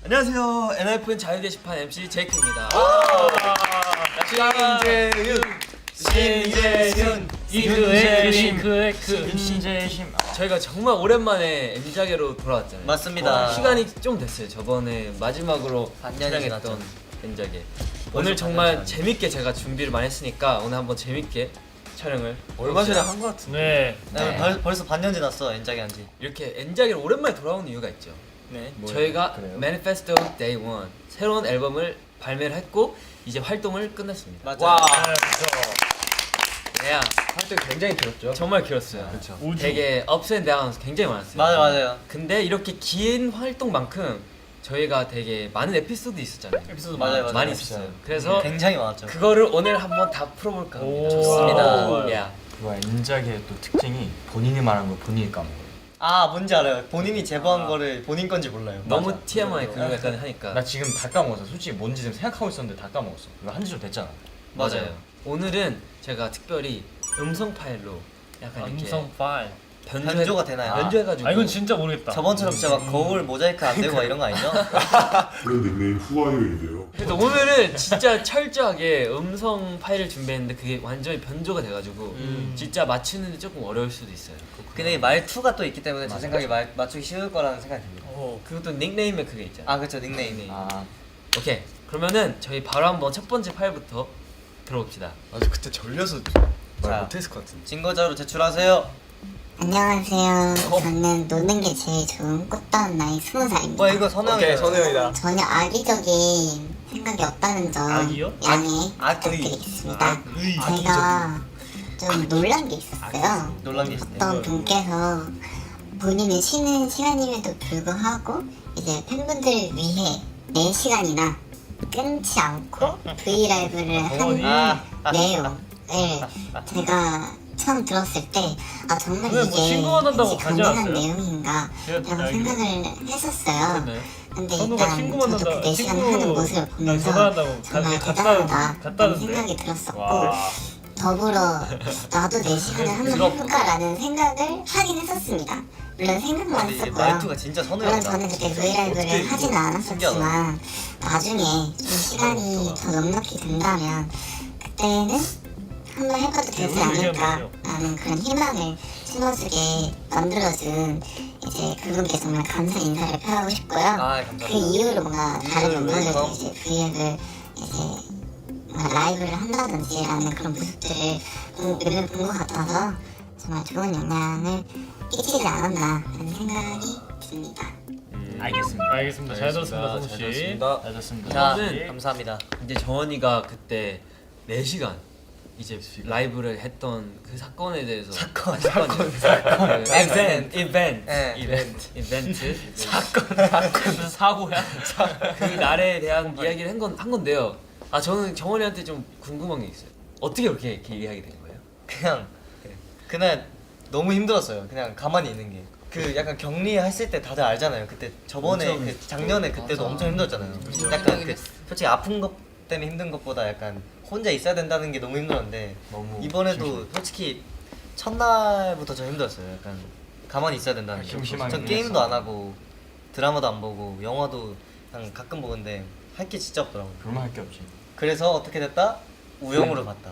안녕하세요. NFN 자유대 시판 MC 제이크입니다. 신재훈 신재심. 저희가 정말 오랜만에 N자계로 돌아왔잖아요. 맞습니다. 시간이 좀 됐어요. 저번에 마지막으로 반년이 촬영했던 N자계. 오늘 정말 재밌게 제가 준비를 많이 했으니까 오늘 한번 재밌게 촬영을 얼마 전에 한 것 같은데. 네. 벌써 반년 지났어 엔작이 한지. 이렇게 N자계로 오랜만에 돌아오는 이유가 있죠. 네. 저희가 그래요? Manifesto Day 1 새로운 앨범을 발매를 했고 이제 활동을 끝냈습니다. 맞아요. 와, 네, 야, 활동이 굉장히 길었죠. 정말 길었어요. 그렇죠. 되게 ups and downs 굉장히 많았어요. 맞아요. 근데 이렇게 긴 활동만큼 저희가 되게 많은 에피소드 있었잖아요. 에피소드 맞아요. 많이 에피소드. 있었어요. 그래서 굉장히 많았죠. 그거를 오늘 한번 다 풀어볼까 합니다. 오. 좋습니다. 야, 그거 엔작의 또 특징이 본인이 말한 걸 본인이 까먹어요. 아 뭔지 알아요. 본인이 제보한 거를 본인 건지 몰라요. 너무 맞아. TMI 그거 약간 하니까. 나 지금 다 까먹었어. 솔직히 뭔지 지금 생각하고 있었는데 다 까먹었어. 이거 한지 좀 됐잖아. 맞아요. 오늘은 제가 특별히 음성 파일로 약간 이렇게 음성 파일. 변조가 되나요? 변조해가지고. 아 이건 진짜 모르겠다. 저번처럼 진짜 막 거울 모자이크 안 되고 막 이런 거 아니죠? 브랜드 닉네임 후아유인데요. 그래서 오늘은 진짜 철저하게 음성 파일을 준비했는데 그게 완전히 변조가 돼가지고 진짜 맞추는데 조금 어려울 수도 있어요. 근데 이 말투가 또 있기 때문에 제 생각에 맞추기 쉬울 거라는 생각이 듭니다. 그것도 닉네임에 그게 있잖아요. 아 그렇죠 닉네임. 아, 오케이, 그러면은 저희 바로 한번 첫 번째 파일부터 들어봅시다. 맞아, 그때 절려서 자. 말 못했을 것 같은데. 증거자료 제출하세요. 안녕하세요. 저는 노는 게 제일 좋은 꽃다운 나이 20살입니다. 와 이거 선우형이에요. 선우형이다. 전혀 악의적인 생각이 없다는 점 악이요? 양해 악의. 부탁드리겠습니다. 제가 좀 놀란 게 있었어요. 놀란 게 있을 때. 어떤 분께서 본인은 쉬는 시간임에도 불구하고 이제 팬분들을 위해 4시간이나 끊지 않고 브이라이브를 한 내용을 제가 처음 들었을 때 아 정말 왜 뭐 이게 신고한다고 혹시 가지 가능한 않았어요? 내용인가 제가 라고 알기로. 생각을 했었어요. 네. 근데 선우가 일단 친구 저도 만난다. 그 4시간 친구 하는 모습을 보면서 전화한다고 정말 갔다 대단하다라는 갔다는데. 생각이 들었었고 와. 더불어 나도 4시간을 한번 해볼까라는 생각을 하긴 했었습니다. 물론 생각만 근데 이게 했었고요. 말투가 진짜 물론 선우형이다. 저는 그때 브이라이브를 하지는 않았었지만 나중에 좀 시간이 더 넉넉히 된다면 그때는 한번 해봐도 되지 않을까라는 그런 희망을 심어주게 만들어준 이제 그분께 정말 감사 인사를 표하고 싶고요. 아 그 감사합니다. 이후로 뭔가 다른 이후로 멤버들도 해서? 이제 브이앱을 이제 뭔가 라이브를 한다든지라는 그런 모습들을 늘 본 것 같아서 정말 좋은 영향을 끼치지 않았나라는 생각이 듭니다. 알겠습니다. 잘 들었습니다, 선우 씨. 잘 됐습니다. 자 저는 감사합니다. 이제 정원이가 그때 4시간 이제 라이브를 했던 그 사건에 대해서 사건 이벤트 사고야? 그 날에 대한 이야기를 한 건데요. 아 저는 정원이한테 좀 궁금한 게 있어요. 어떻게 그렇게 얘기하게 된 거예요? 그냥 그날 너무 힘들었어요. 그냥 가만히 있는 게. 그 약간 격리했을 때 다들 알잖아요. 그때 저번에 엄청 그 작년에 그때도 엄청 힘들었잖아요. 약간 그 솔직히 아픈 것 때문에 힘든 것보다 약간 혼자 있어야 된다는 게 너무 힘들었는데 너무 이번에도 솔직히 첫날부터 좀 힘들었어요. 약간 가만히 있어야 된다는 게. 심심하게 전 게임도 안 하고 드라마도 안 보고 영화도 그냥 가끔 보는데 할 게 진짜 없더라고요. 별말 할 게 없지. 그래서 어떻게 됐다? 우영우를 봤다.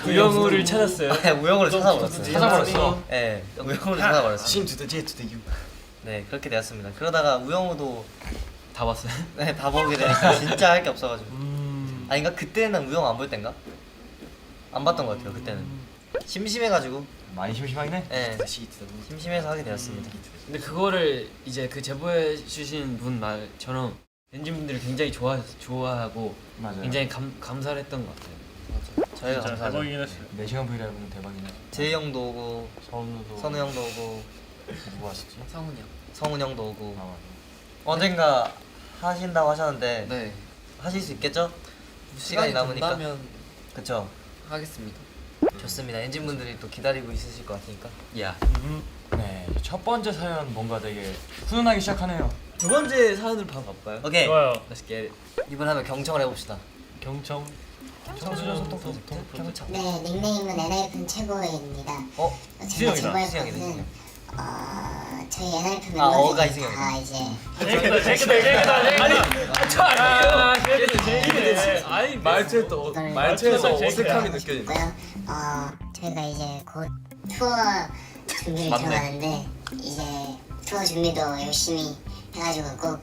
우영우를 찾았어요. 우영우를 찾아버렸어요. 찾아버렸어. 네, 우영우를 찾아버렸어요. 심 to the J to the U. 네, 그렇게 되었습니다. 그러다가 우영우도 다 봤어요. 네, 다 보게 되니까 진짜 할 게 없어가지고. 아닌가? 그때는 우영우 안 볼 땐가? 안 봤던 것 같아요. 그때는 심심해가지고. 많이 심심하긴 해. 네, 심심해서 하게 되었습니다. 근데 그거를 이제 그 제보해 주신 분 말처럼 엔진분들이 굉장히 좋아하고 맞아요. 굉장히 감사를 했던 것 같아요. 저희가 진짜 감사하죠. 대박이긴 했어요. 4시간 브이라이브는 대박이네. 제이 형도 오고, 선우도. 선우 형도 오고, 누구 왔었지? 성훈 형도 오고. 아 맞아. 언젠가 하신다고 하셨는데 네, 하실 수 있겠죠? 시간이 남으니까. 된다면 그쵸. 하겠습니다. 좋습니다. 엔진분들이 또 기다리고 있으실 것 같으니까. 야, 네, 첫 번째 사연 뭔가 되게 훈훈하게 시작하네요. 두 번째 사연을 바로 가볼까요? 오케이. 좋아요. Let's get it. 이번 하면 경청을 해봅시다. 경청. 청소년 소통 프로젝트. 경청. 네, 닉네임은 NFN 최고입니다. 어? 제가 수영이다, 제보할 수영이네, 거는 저희 NRF 아, 어가 멤버들이 이승엽. 다 이제 아니 말투에서 어색함이 느껴진다. 있고요. 저희가 이제 곧 투어 준비를 들어가는데 이제 투어 준비도 열심히 해가지고 꼭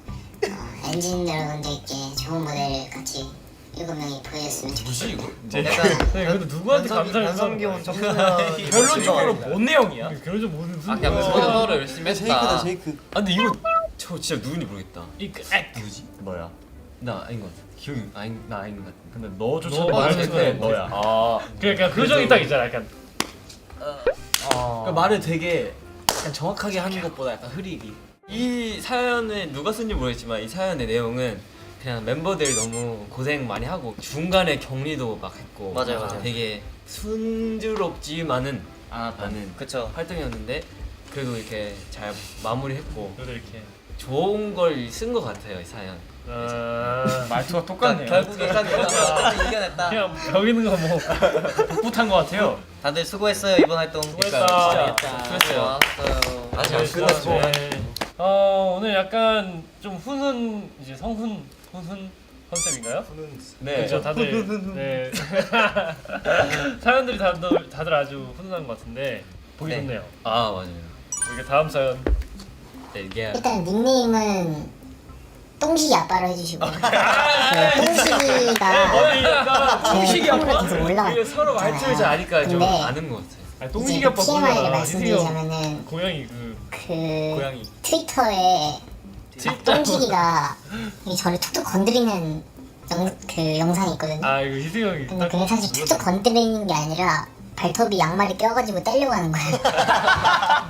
엔진 여러분들께 좋은 무대를 같이 7명이 보여줬으면 좋겠어요. 약간 근데 누구한테 감사를 변성기온 정준현 결론적으로 뭔 내용이야? 결혼 좀 무슨 아 그냥 서로 열심히 했다. 쉐이크. 아 근데 이거 저 진짜 누군지 모르겠다. 누구지? 뭐야? 나 아닌 것 같아. 기억이 나 아닌 것 같아. 근데 너조차 너 말했는데 말했는데 너야. 아 그러니까 표정이 딱 있잖아. 약간 그러니까 말을 되게 약간 정확하게 하는 것보다 약간 흐리기. 이 사연에 누가 쓴지 모르겠지만 이 사연의 내용은 그냥 멤버들이 너무 고생 많이 하고 중간에 격리도 막 했고 맞아요. 되게 순조롭지만은 않았다는 그쵸. 활동이었는데 그래도 이렇게 잘 마무리했고 저도 이렇게 좋은 걸 쓴 것 같아요 이 사연. 말투가 똑같네요. 결국에 딱 이겨냈다. 그냥 벽 있는 거 뭐 붙은 것 같아요. 다들 수고했어요 이번 활동. 수고했다. 수고했어요. 아직 네, 안 끝났어. 오늘 약간 좀 훈훈 이제 훈훈 컨셉인가요? 네. 그렇죠. 다들 네. 사연들이 다들 아주 훈훈한 것 같은데 보기 네. 좋네요. 아 맞아요. 이렇게 다음 사연. 네, 이게 일단 닉네임은 똥식이 아빠로 해주시고 그 똥식이가 똥식이 아빠 계속 이게 올라갔잖아요. 서로 말투를 잘 아니까 좀 근데 아는 것 같아요. 아니, 똥식이 이제 아빠 TMI를 보면 말씀드리자면은 고양이 그 고양이. 트위터에 똥식이가 저를 툭툭 건드리는 그 영상이 있거든요. 아 이거 희승 형이 근데 그게 사실 툭툭 건드리는 게 아니라 발톱이 양말에 껴가지고 떼려고 하는 거예요.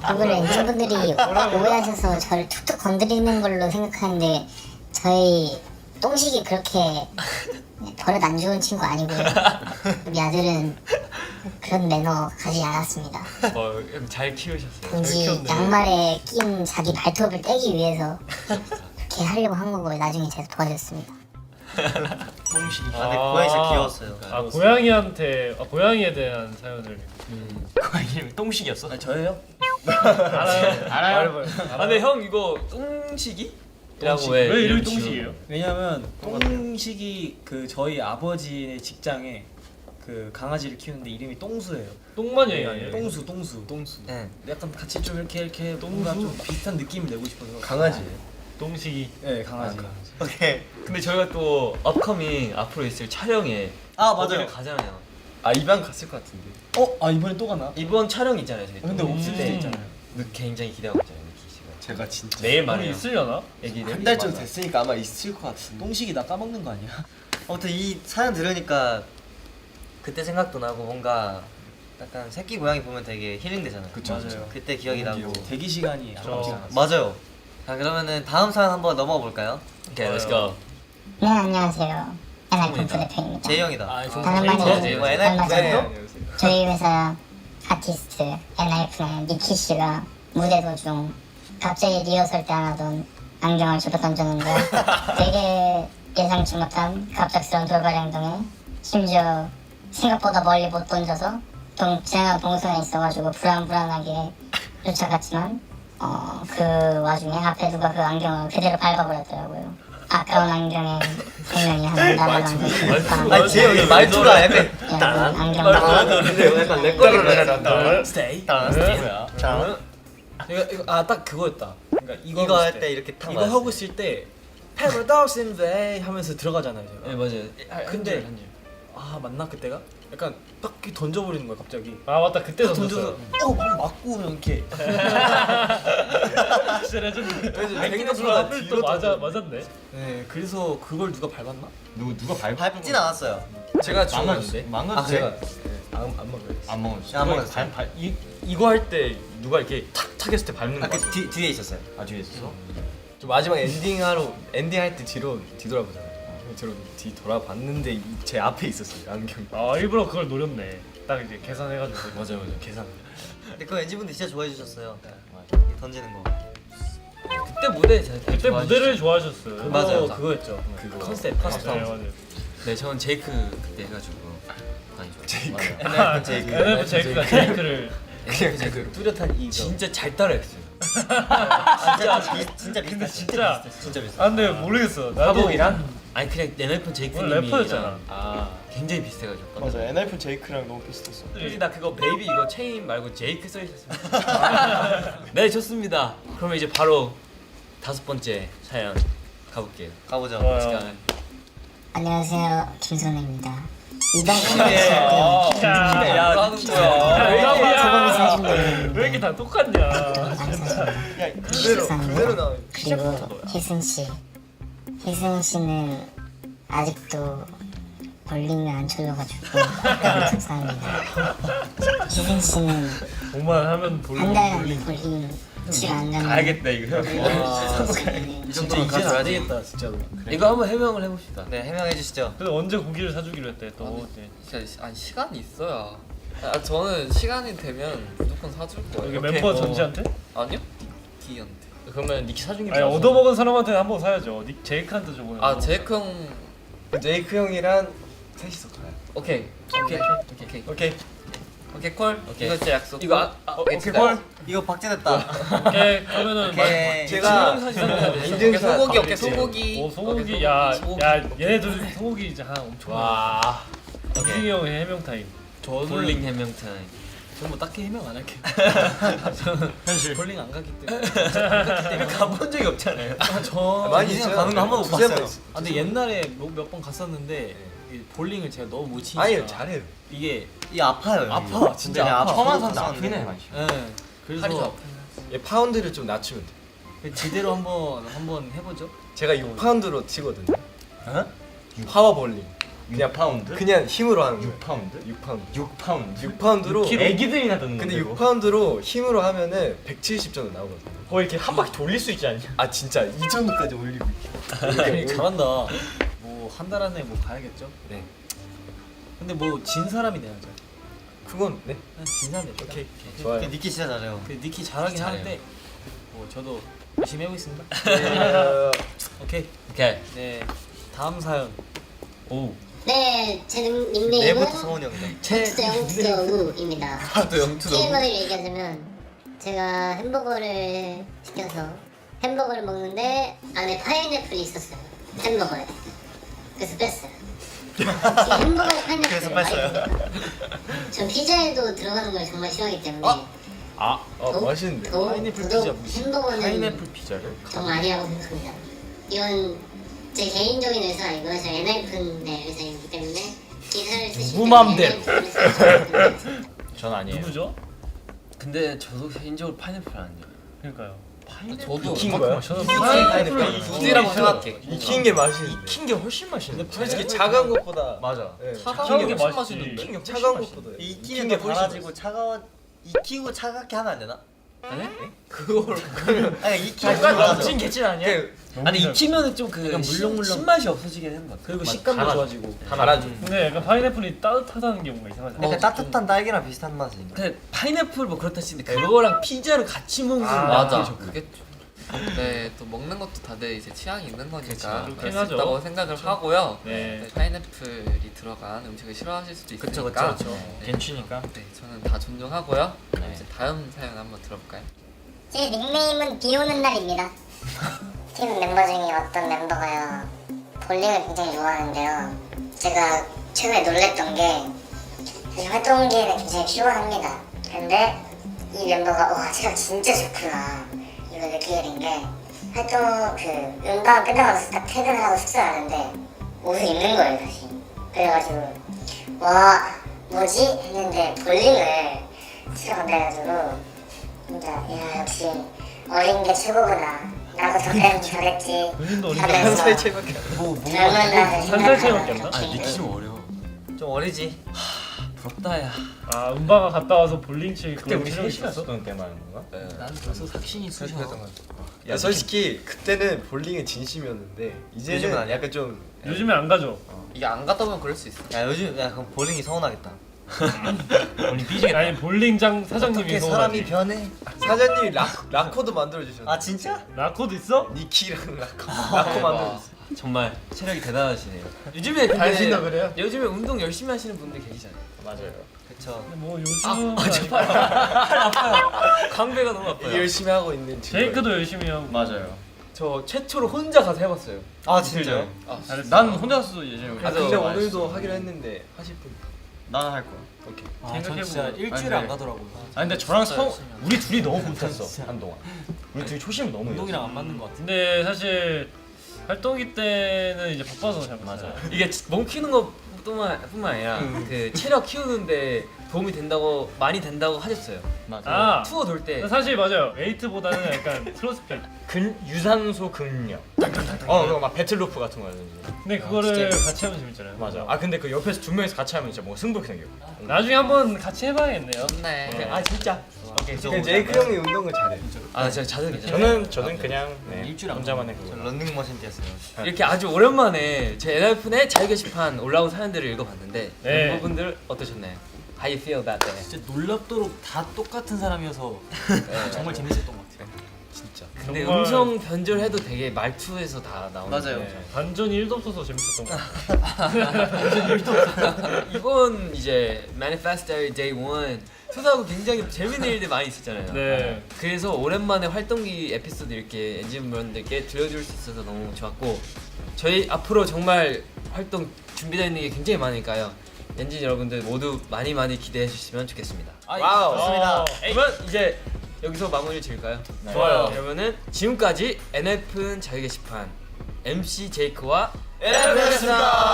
그거를 엔진분들이 오해하셔서 저를 툭툭 건드리는 걸로 생각하는데 저희 똥식이 그렇게 버릇 안 좋은 친구 아니고요. 우리 아들은 그런 매너 가지지 않았습니다. 잘 키우셨어요. 왠지 양말에 낀 자기 발톱을 떼기 위해서 그렇게 하려고 한 거고 나중에 제가 도와줬습니다. 똥식이. 아, 근데 고양이 진짜 귀여웠어요. 아 고양이한테 고양이에 대한 사연을 고양이 똥식이었어? 아 저예요? 알아요? 아 근데 형 이거 똥식이라고 왜 왜 이름이 지은- 똥식이에요? 왜냐면 똥식이 그 저희 아버지의 직장에 그 강아지를 키우는데 이름이 똥수예요. 똥마녀이 아니에요? 똥수. 네. 약간 같이 좀 이렇게 뭔가 좀 비슷한 느낌을 내고 싶어서. 강아지. 똥식이. 네 강아지. 오케이. 근데 저희가 또 업커밍 앞으로 있을 촬영에 아 거기를 맞아요. 가잖아요. 아 입양 갔을 것 같은데. 아 이번에 또 가나? 이번 촬영 있잖아요 저희. 근데 없을 때 있잖아요. 굉장히 기대하고 있잖아요 니키 씨가. 제가 진짜 내일 오늘 말해요. 있으려나? 애기들. 한 달 좀 됐으니까 아마 있을 것 같은데. 똥식이 나 까먹는 거 아니야? 아무튼 이 사연 들으니까 그때 생각도 나고 뭔가 약간 새끼 고양이 보면 되게 힐링되잖아요. 그쵸, 맞아요. 그때 기억이 나고. 대기 시간이 저- 아깝지 않았어. 맞아요. 자 그러면은 다음 사연 한번 넘어가 볼까요? 오케이, let's go. 네 안녕하세요. NRF 대표입니다. 제이 형이다. 다른 말로 제이 형. 말로 저희 회사 아티스트 NRF는 니키 씨가 무대 도중 갑자기 리허설 때 안 하던 안경을 집어 던졌는데 되게 예상치 못한 갑작스러운 돌발 행동에 심지어 생각보다 멀리 못 던져서 제가 동선에 있어가지고 불안하게 쫓아갔지만 그 와중에 앞에 누가 그 안경을 그대로 밟아버렸더라고요. 아까운 안경에 분명히 하나 날아간 거. 아니 제이 형이 말투가 약간 안경 약간 렉걸리네. 스테이. 뭐야? 이거 딱 그거였다. 그러니까 이거 하고 할 있을 때 이렇게 탁 이거 하고 있을 때 Paradise 하면서 들어가잖아요. 제가. 네 맞아요. 근데- 한 줄. 아 맞나 그때가? 약간 딱 이렇게 던져버리는 거야 갑자기. 아 맞다 그때 딱 던져서 던졌어요. 맞고 그냥 이렇게. 진짜 레전드. 생각보다 또 맞았네. 네 그래서 그걸 누가 밟았나? 누가 밟? 밟진 않았어요. 제가 망했는데? 아 제가 안 먹어요. 안 먹었어. 안 먹었어. 이거 할 때 누가 이렇게 탁 했을 때 밟는 거 아그 같아. 뒤에 있었어요. 아 뒤에 있었어? 저 마지막 엔딩 할 때 뒤돌아보잖아요. 뒤 돌아봤는데 제 앞에 있었어요 안경. 아 일부러 그걸 노렸네. 딱 이제 계산해가지고. 맞아요. 계산. 근데 그 엔지분들 진짜 좋아해 주셨어요. 맞아. 던지는 거. 그때 무대 제가 그때 무대를 좋아하셨어요. 맞아요. 그거였죠. 그거. 컨셉. 네, 맞아요. 네 저는 제이크 그때 해가지고 많이 좋아요. NF 제이크. NF 제이크가 제이크를 그냥 그 뚜렷한 이 진짜 잘 따라했어요. 진짜 근데 비슷했어. 진짜 아 근데 모르겠어. 나도 아니 그냥 NF 제이크님이 오늘 래퍼였잖아. 굉장히 비슷해가지고. 맞아. NF 제이크랑 너무 비슷했어. 솔직히 나 그거 베이비 이거 체인 말고 제이크 써 있었습니다. 네 좋습니다. 그러면 이제 바로 5번째 사연 가볼게요. 가보자. 좋아요. 안녕하세요, 김선혜입니다. 이번 야 하는 거야? 왜 이렇게 다 똑같냐? 그대로 나와. 그리고 혜승 씨. 혜승 씨는 아직도 볼링을 안 쳐줘가지고 너무 속상합니다. 혜승 씨는 뭐만 하면 한 볼링. 달간 볼링 치러 안 가면 알겠다 이거. 이 정도는 가져야 되겠다. 진짜로. 이거 한번 해명을 해봅시다. 네, 해명해 주시죠. 근데 언제 고기를 사주기로 했대 또. 네. 진짜 아니 시간이 있어야. 아 저는 시간이 되면 무조건 사줄 거예요. 여기 멤버 전지한테? 아니요? 기한테. 그러면 니키 사준 게 아니 얻어먹은 사람한테는 한번 사야죠. 닉 제이크한테 줘 보면. 아 제이크 형. 제이크 형이랑 셋이서 가요. 오케이. 오케이 콜. 오케이. 이거 진짜 약속. 이거 오케이 콜. 이거 박제됐다. 오케이 그러면은 오케이. 제가 사줘야 돼. 오케이, 소고기 오케이 그치. 소고기. 오 소고기 오케이, 야 소고기. 얘네들 소고기 이제 한 엄청. 와. 이승이 형의 해명 타임. 볼링 해명 타임. 저뭐 딱히 해명 안 할게요. 사실 볼링 안 가기 때문에. 가본 적이 없잖아요. 저 많이 있어요. 가는 거 한 번도 못 두세 번 봤어요. 있어요. 근데 옛날에 몇 번 갔었는데 이 볼링을 제가 너무 못 치니까. 아니요, 잘해요. 이게 이 아파요. 아파, 진짜 그냥 아파. 처음 사는데 샀었는데. 아프긴 해, 많이. 예. 팔이 좀 그래서 아파요. 얘 파운드를 좀 낮추면 돼. 제대로 한번 해보죠. 제가 6파운드로 치거든요. 어? 파워 볼링. 그냥 파운드? 그냥 힘으로 하는 거예요. 6파운드? 6파운드. 6파운드? 6파운드로 애기들이나 듣는 근데 건데 6파운드로 힘으로 하면은 170 정도 나오거든요. 거의 이렇게 한 바퀴 돌릴 수 있지 않냐? 아 진짜 이 정도까지 올리고 있게. 잘한다. 뭐 한 달 안에 뭐 가야겠죠? 네. 근데 뭐 진 사람이 내야죠. 그건 네. 진 사람이 내죠. 오케이. 그 좋아요. 니키 진짜 잘해요. 그 니키 잘하긴 잘해요. 하는데 뭐 저도 열심히 하고 있습니다. 오케이. 오케이. 네 다음 사연. 오. 네, 제 닉네임은 내일부터 성훈이 형이다. 영투우입니다. 또 영투도. TMI를 얘기하자면 제가 햄버거를 시켜서 햄버거를 먹는데 안에 파인애플이 있었어요. 햄버거에. 그래서 뺐어요. 지금 햄버거에 파인애플. 그래서 뺐어요. 전 피자에도 들어가는 걸 정말 싫어하기 때문에. 맛있는데. 파인애플 피자 햄버거는 파인애플 피자를? 정말 아니라고 생각합니다. 이건 제 개인적인 의사 아니고요. 저 엔하이픈의 의사이기 때문에 기사를 쓰실 누구 때 맘대로. 엔하이픈을 쓰셔야 됩니다. 전 아니에요. 누구죠? 근데 저도 개인적으로 파인애플 안 돼요. 그러니까요. 저도 익힌 거야? 저는 파인애플 굳이라고 생각해. 익힌 게 맛있는데. 익힌 게 훨씬 맛있는데. 솔직히 차가운 것보다 맞아. 네. 차가운 게 게 훨씬 맛있지. 맛있는데. 차가운 것보다 익히는 게 달아지고 익히고 차갑게 하면 안 되나? 아니 익히고 미친 개찐 아니야? 아니 익히면은 좀 그 물렁물렁. 신맛이 없어지긴 하는 것 같아. 그리고 식감도 좋아지고. 달아줘. 근데 약간 파인애플이 따뜻하다는 게 뭔가 이상하지 않아? 약간 따뜻한 딸기랑 비슷한 맛이. 근데 파인애플 뭐 그렇다 치는데 그거랑 피자를 같이 먹는 맞아. 맛이 좋고. 그게 좀. 네, 또 먹는 것도 다들 이제 취향이 있는 거니까 그렇긴 그럴 수 하죠. 있다고 생각을 하고요. 네. 네, 파인애플이 들어간 음식을 싫어하실 수도 있으니까. 네, 괜찮으니까. 네, 저는 다 존중하고요. 이제 다음 사연 한번 들어볼까요? 제 닉네임은 비 오는 날입니다. 팀 멤버 중에 어떤 멤버가요 볼링을 굉장히 좋아하는데요. 제가 최근에 놀랬던 게 사실 활동기에는 굉장히 필요합니다. 근데 이 멤버가 와 제가 진짜 좋구나 이걸 느끼게 된 게 활동 그 음방 끝나고 딱 퇴근하고 숙소 가는데 옷을 입는 거예요 다시. 그래가지고 와 뭐지 했는데 볼링을 치러 간다 해가지고 진짜 야 역시 어린 게 최고구나. 나도 저때는 저랬지. 본인도 어린 게 하면서 한 살 차이밖에 젊은 날을 살 차이밖에 안 나? 아니 니키 좀 어려워. 좀 어리지. 부럽다 야. 아 음방아 갔다 와서 볼링 칠 그때 우리 실력이 셋이 있었어? 갔었던 때 말하는 건가? 난 벌써 삭신이 쑤셔. 야 솔직히 그때는 볼링은 진심이었는데 요즘은 이제는 아니야? 약간 좀 요즘에 안 가죠. 이게 안 갔다 오면 그럴 수 있어. 야 요즘 야 그럼 볼링이 서운하겠다. 우리 삐지겠다. 아니 볼링장 사장님이 어떻게 서운하지. 사람이 변해? 사장님이 라코도 만들어 주셨는데. 아 진짜? 라코도 있어? 니키랑 라코 만들어 주셨어. 정말 체력이 대단하시네요. 요즘에 근데 달신다 그래요? 요즘에 운동 열심히 하시는 분들 계시잖아요. 맞아요. 그쵸. 근데 뭐 요즘 팔 아파요. 광배가 너무 아파요. 열심히 하고 있는 친구. 제이크도 열심히 하고. 맞아요. 저 최초로 혼자 가서 해봤어요. 아 진짜요? 잘했어. 난 혼자 가서 예전에 아 근데 오늘도 하기로 했는데 하실 분. 나는 할 거야. 오케이. 전 진짜 일주일에 안 가더라고요. 아 근데 저랑 우리 둘이 너무 못했어 한동안. 우리 둘이 초심을 너무 운동이랑 안 맞는 것 같아. 근데 사실 활동기 때는 이제 바빠서 잘 못해요. 이게 몸 키우는 것뿐만 아니라 그 체력 키우는데 도움이 된다고 많이 된다고 하셨어요. 맞아. 아 투어 돌 때 사실 맞아요. 웨이트보다는 약간 크로스핏. 유산소 근력. 그거 막 배틀로프 같은 거라든지. 근데 그거를 같이 하면 재밌잖아요. 맞아. 아 근데 그 옆에서 두 명이서 같이 하면 진짜 뭐 승부욕 생겨. 나중에 한번 같이 해봐야겠네요. 좋네. 아 진짜. 근데 제이크 형이 운동을 잘해. 아 제가 자전 괜찮아요. 저는 그냥 네, 일주일에 안 혼자만의 저 그거. 런닝머신 뛰었어요. 이렇게 아주 오랜만에 제 NF의 자유 게시판 올라온 사연들을 읽어봤는데 네. 멤버분들 어떠셨나요? How you feel about that? 진짜 놀랍도록 다 똑같은 사람이어서 정말 재밌었던 것 같아요. 진짜. 근데 정말- 음성 변조해도 되게 말투에서 다 나오는. 맞아요. 반전이 1도 없어서 재밌었던 것 같아요. 이번 이제 Manifest Diary Day 1 소소하고 굉장히 재밌는 일들 많이 있었잖아요. 네. 그래서 오랜만에 활동기 에피소드 이렇게 엔진 멤버들께 들려줄 수 있어서 너무 좋았고 저희 앞으로 정말 활동 준비되어 있는 게 굉장히 많으니까요. 엔진 여러분들 모두 많이 기대해 주시면 좋겠습니다. 와우. 좋습니다. 그러면 이제 여기서 마무리 지을까요? 좋아요. 그러면은 지금까지 NF는 자유 게시판 MC 제이크와 NF였습니다.